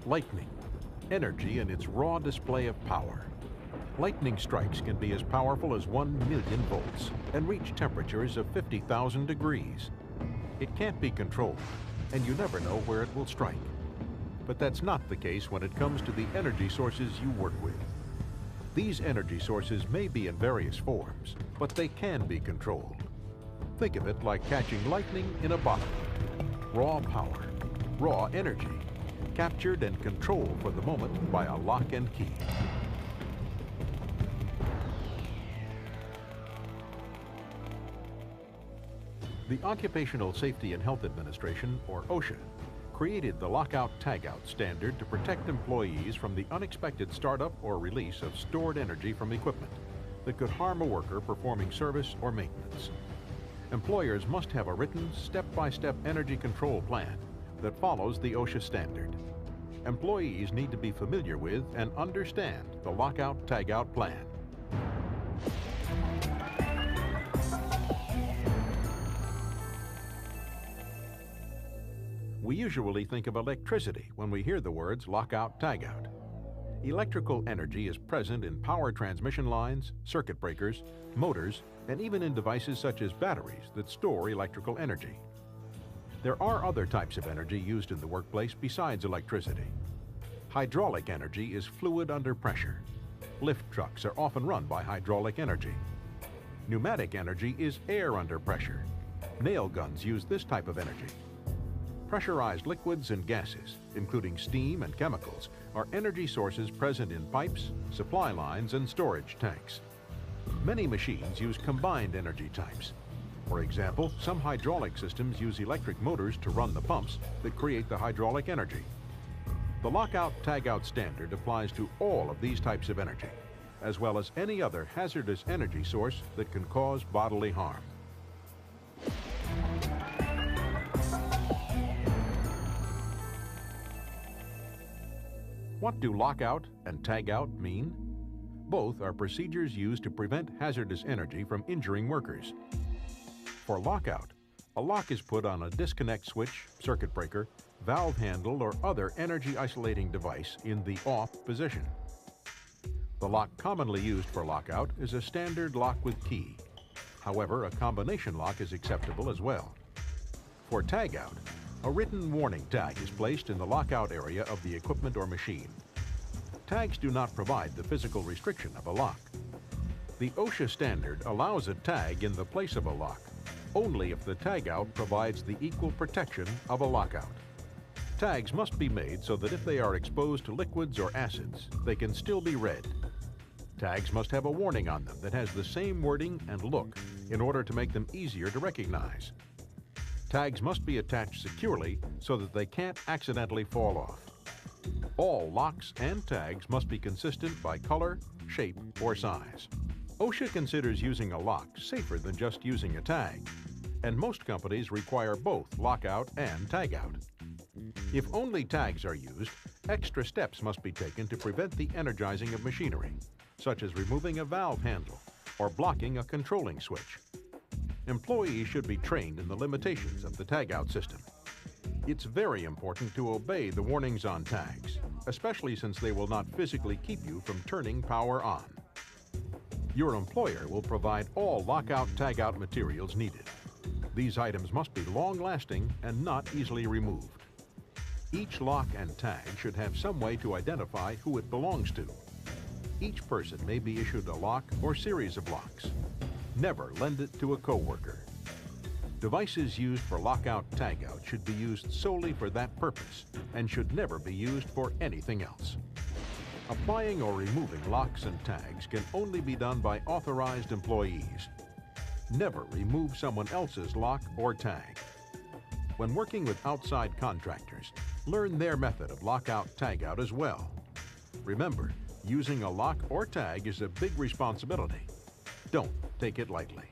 Lightning, energy in its raw display of power. Lightning strikes can be as powerful as 1,000,000 volts and reach temperatures of 50,000 degrees. It can't be controlled, and you never know where it will strike. But that's not the case when it comes to the energy sources you work with. These energy sources may be in various forms, but they can be controlled. Think of it like catching lightning in a bottle. Raw power, raw energy, captured and controlled for the moment by a lock and key. The Occupational Safety and Health Administration, or OSHA, created the lockout-tagout standard to protect employees from the unexpected startup or release of stored energy from equipment that could harm a worker performing service or maintenance. Employers must have a written, step-by-step energy control plan that follows the OSHA standard. Employees need to be familiar with and understand the lockout-tagout plan. We usually think of electricity when we hear the words lockout-tagout. Electrical energy is present in power transmission lines, circuit breakers, motors, and even in devices such as batteries that store electrical energy. There are other types of energy used in the workplace besides electricity. Hydraulic energy is fluid under pressure. Lift trucks are often run by hydraulic energy. Pneumatic energy is air under pressure. Nail guns use this type of energy. Pressurized liquids and gases, including steam and chemicals, are energy sources present in pipes, supply lines, and storage tanks. Many machines use combined energy types. For example, some hydraulic systems use electric motors to run the pumps that create the hydraulic energy. The lockout-tagout standard applies to all of these types of energy, as well as any other hazardous energy source that can cause bodily harm. What do lockout and tagout mean? Both are procedures used to prevent hazardous energy from injuring workers. For lockout, a lock is put on a disconnect switch, circuit breaker, valve handle, or other energy isolating device in the off position. The lock commonly used for lockout is a standard lock with key. However, a combination lock is acceptable as well. For tagout, a written warning tag is placed in the lockout area of the equipment or machine. Tags do not provide the physical restriction of a lock. The OSHA standard allows a tag in the place of a lock only if the tagout provides the equal protection of a lockout. Tags must be made so that if they are exposed to liquids or acids, they can still be read. Tags must have a warning on them that has the same wording and look in order to make them easier to recognize. Tags must be attached securely so that they can't accidentally fall off. All locks and tags must be consistent by color, shape, or size. OSHA considers using a lock safer than just using a tag, and most companies require both lockout and tagout. If only tags are used, extra steps must be taken to prevent the energizing of machinery, such as removing a valve handle or blocking a controlling switch. Employees should be trained in the limitations of the tagout system. It's very important to obey the warnings on tags, especially since they will not physically keep you from turning power on. Your employer will provide all lockout-tagout materials needed. These items must be long-lasting and not easily removed. Each lock and tag should have some way to identify who it belongs to. Each person may be issued a lock or series of locks. Never lend it to a coworker. Devices used for lockout-tagout should be used solely for that purpose and should never be used for anything else. Applying or removing locks and tags can only be done by authorized employees. Never remove someone else's lock or tag. When working with outside contractors, learn their method of lockout-tagout as well. Remember, using a lock or tag is a big responsibility. Don't take it lightly.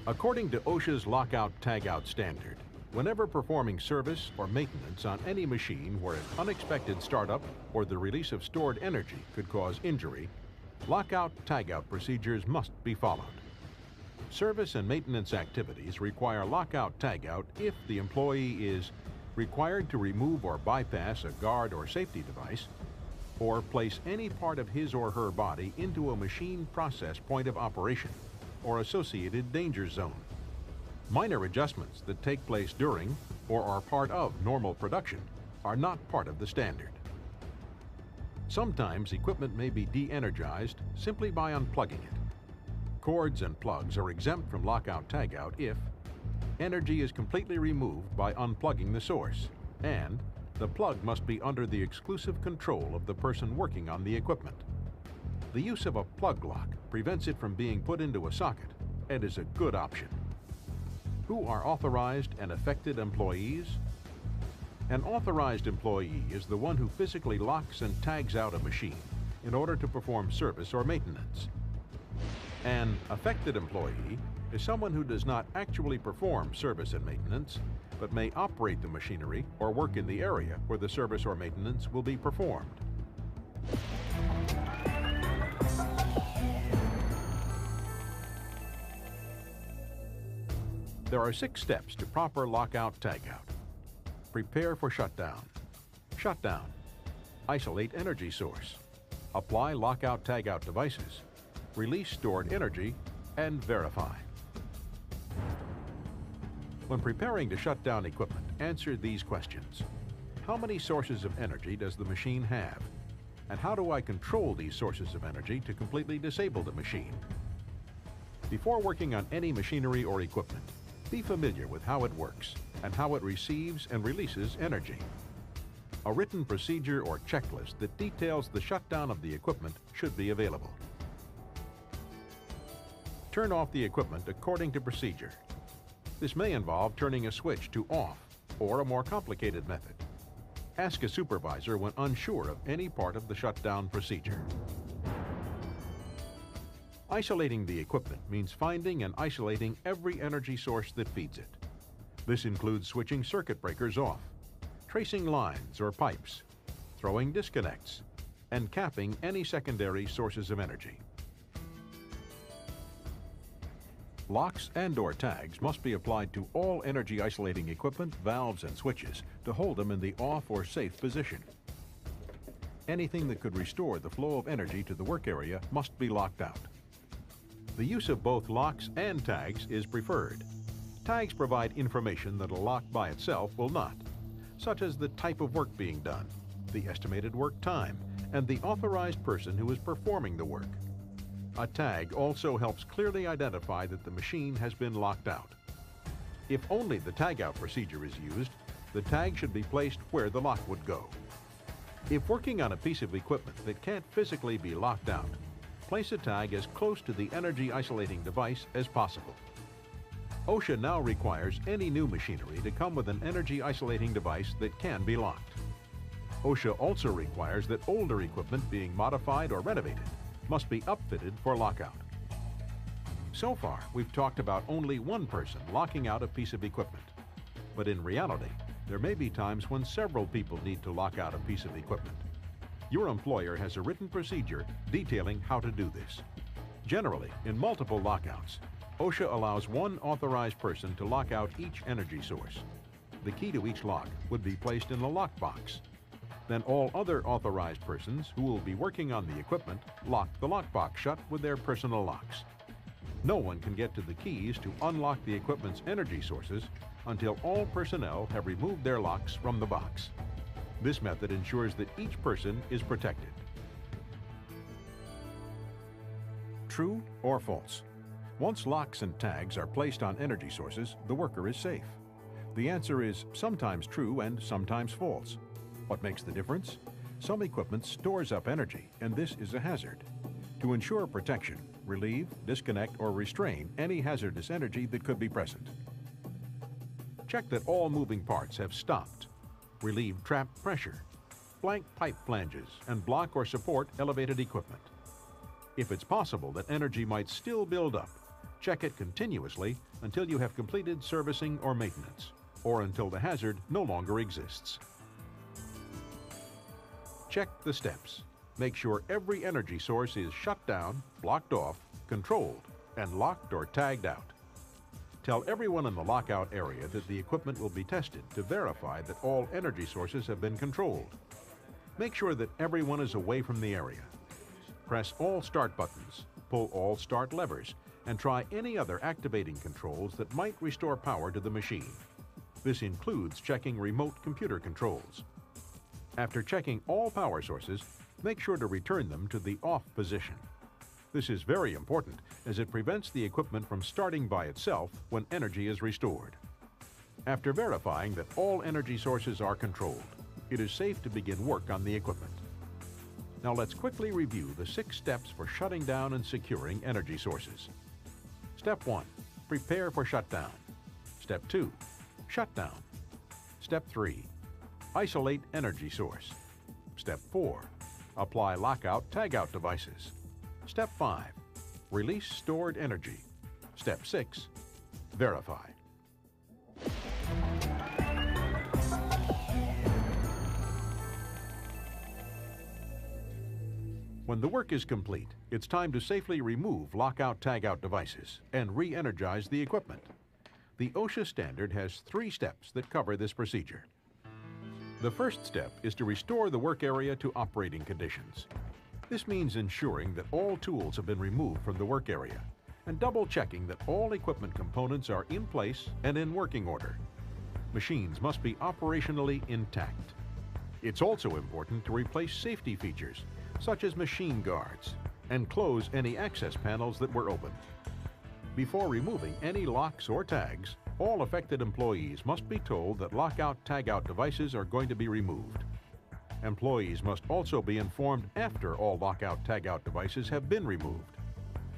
According to OSHA's lockout-tagout standard, whenever performing service or maintenance on any machine where an unexpected startup or the release of stored energy could cause injury, lockout-tagout procedures must be followed. Service and maintenance activities require lockout-tagout if the employee is required to remove or bypass a guard or safety device, or place any part of his or her body into a machine process point of operation or associated danger zone. Minor adjustments that take place during or are part of normal production are not part of the standard. Sometimes equipment may be de-energized simply by unplugging it. Cords and plugs are exempt from lockout-tagout if energy is completely removed by unplugging the source, and the plug must be under the exclusive control of the person working on the equipment. The use of a plug lock prevents it from being put into a socket and is a good option. Who are authorized and affected employees? An authorized employee is the one who physically locks and tags out a machine in order to perform service or maintenance. An affected employee is someone who does not actually perform service and maintenance, but may operate the machinery or work in the area where the service or maintenance will be performed. There are 6 steps to proper lockout-tagout. Prepare for shutdown. Shutdown. Isolate energy source. Apply lockout-tagout devices. Release stored energy and verify. When preparing to shut down equipment, answer these questions. How many sources of energy does the machine have? And how do I control these sources of energy to completely disable the machine? Before working on any machinery or equipment, be familiar with how it works and how it receives and releases energy. A written procedure or checklist that details the shutdown of the equipment should be available. Turn off the equipment according to procedure. This may involve turning a switch to off or a more complicated method. Ask a supervisor when unsure of any part of the shutdown procedure. Isolating the equipment means finding and isolating every energy source that feeds it. This includes switching circuit breakers off, tracing lines or pipes, throwing disconnects, and capping any secondary sources of energy. Locks and/or tags must be applied to all energy isolating equipment, valves, and switches to hold them in the off or safe position. Anything that could restore the flow of energy to the work area must be locked out. The use of both locks and tags is preferred. Tags provide information that a lock by itself will not, such as the type of work being done, the estimated work time, and the authorized person who is performing the work. A tag also helps clearly identify that the machine has been locked out. If only the tagout procedure is used, the tag should be placed where the lock would go. If working on a piece of equipment that can't physically be locked out, place a tag as close to the energy isolating device as possible. OSHA now requires any new machinery to come with an energy isolating device that can be locked. OSHA also requires that older equipment being modified or renovated must be upfitted for lockout. So far, we've talked about only one person locking out a piece of equipment. But in reality, there may be times when several people need to lock out a piece of equipment. Your employer has a written procedure detailing how to do this. Generally, in multiple lockouts, OSHA allows one authorized person to lock out each energy source. The key to each lock would be placed in the lockbox. Then all other authorized persons who will be working on the equipment lock the lockbox shut with their personal locks. No one can get to the keys to unlock the equipment's energy sources until all personnel have removed their locks from the box. This method ensures that each person is protected. True or false? Once locks and tags are placed on energy sources, the worker is safe. The answer is sometimes true and sometimes false. What makes the difference? Some equipment stores up energy, and this is a hazard. To ensure protection, relieve, disconnect, or restrain any hazardous energy that could be present. Check that all moving parts have stopped. Relieve trapped pressure. Blank pipe flanges and block or support elevated equipment. If it's possible that energy might still build up, check it continuously until you have completed servicing or maintenance, or until the hazard no longer exists. Check the steps. Make sure every energy source is shut down, blocked off, controlled, and locked or tagged out. Tell everyone in the lockout area that the equipment will be tested to verify that all energy sources have been controlled. Make sure that everyone is away from the area. Press all start buttons, pull all start levers, and try any other activating controls that might restore power to the machine. This includes checking remote computer controls. After checking all power sources, make sure to return them to the off position. This is very important as it prevents the equipment from starting by itself when energy is restored. After verifying that all energy sources are controlled, it is safe to begin work on the equipment. Now let's quickly review the 6 steps for shutting down and securing energy sources. Step 1. Prepare for shutdown. Step 2. Shutdown. Step 3. Isolate energy source. Step 4. Apply lockout/tagout devices. Step 5. Release stored energy. Step 6. Verify. When the work is complete, it's time to safely remove lockout/tagout devices and re-energize the equipment. The OSHA standard has 3 steps that cover this procedure. The first step is to restore the work area to operating conditions. This means ensuring that all tools have been removed from the work area and double-checking that all equipment components are in place and in working order. Machines must be operationally intact. It's also important to replace safety features, such as machine guards, and close any access panels that were open. Before removing any locks or tags, all affected employees must be told that lockout/tagout devices are going to be removed. Employees must also be informed after all lockout/tagout devices have been removed.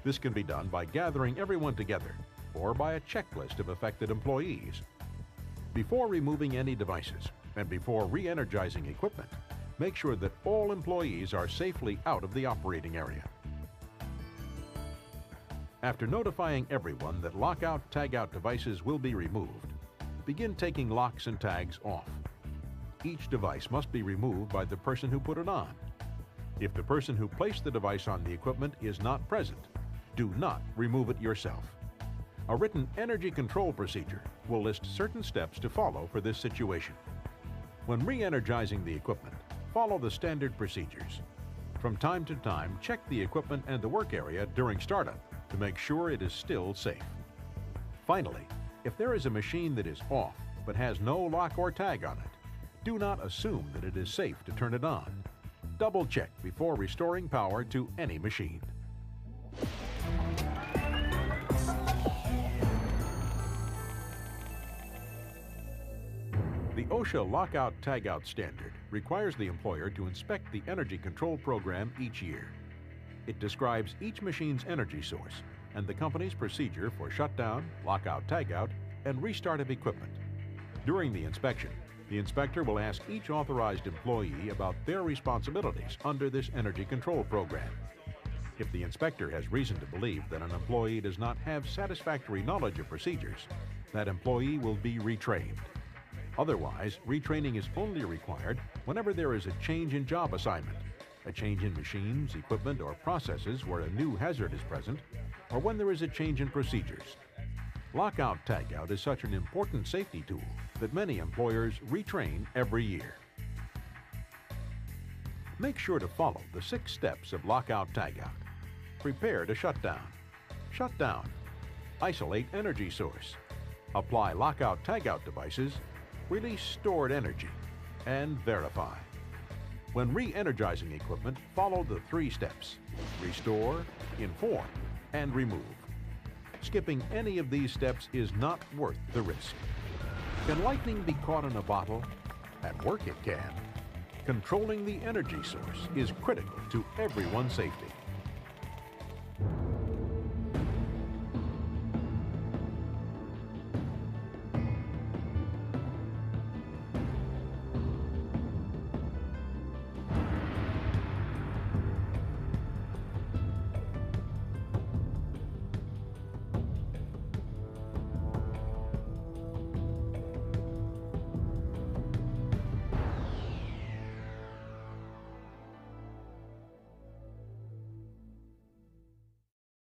This can be done by gathering everyone together or by a checklist of affected employees. Before removing any devices and before re-energizing equipment, make sure that all employees are safely out of the operating area. After notifying everyone that lockout/tagout devices will be removed, begin taking locks and tags off. Each device must be removed by the person who put it on. If the person who placed the device on the equipment is not present, do not remove it yourself. A written energy control procedure will list certain steps to follow for this situation. When re-energizing the equipment, follow the standard procedures. From time to time, check the equipment and the work area during startup to make sure it is still safe. Finally, if there is a machine that is off but has no lock or tag on it, do not assume that it is safe to turn it on. Double-check before restoring power to any machine. The OSHA lockout/tagout standard requires the employer to inspect the energy control program each year. It describes each machine's energy source and the company's procedure for shutdown, lockout/tagout, and restart of equipment. During the inspection, the inspector will ask each authorized employee about their responsibilities under this energy control program. If the inspector has reason to believe that an employee does not have satisfactory knowledge of procedures, that employee will be retrained. Otherwise, retraining is only required whenever there is a change in job assignment, a change in machines, equipment, or processes where a new hazard is present, or when there is a change in procedures. Lockout/tagout is such an important safety tool that many employers retrain every year. Make sure to follow the 6 steps of lockout/tagout. Prepare to shut down. Shut down. Isolate energy source. Apply lockout/tagout devices. Release stored energy. And verify. When re-energizing equipment, follow the 3 steps: restore, inform, and remove. Skipping any of these steps is not worth the risk. Can lightning be caught in a bottle? At work it can. Controlling the energy source is critical to everyone's safety.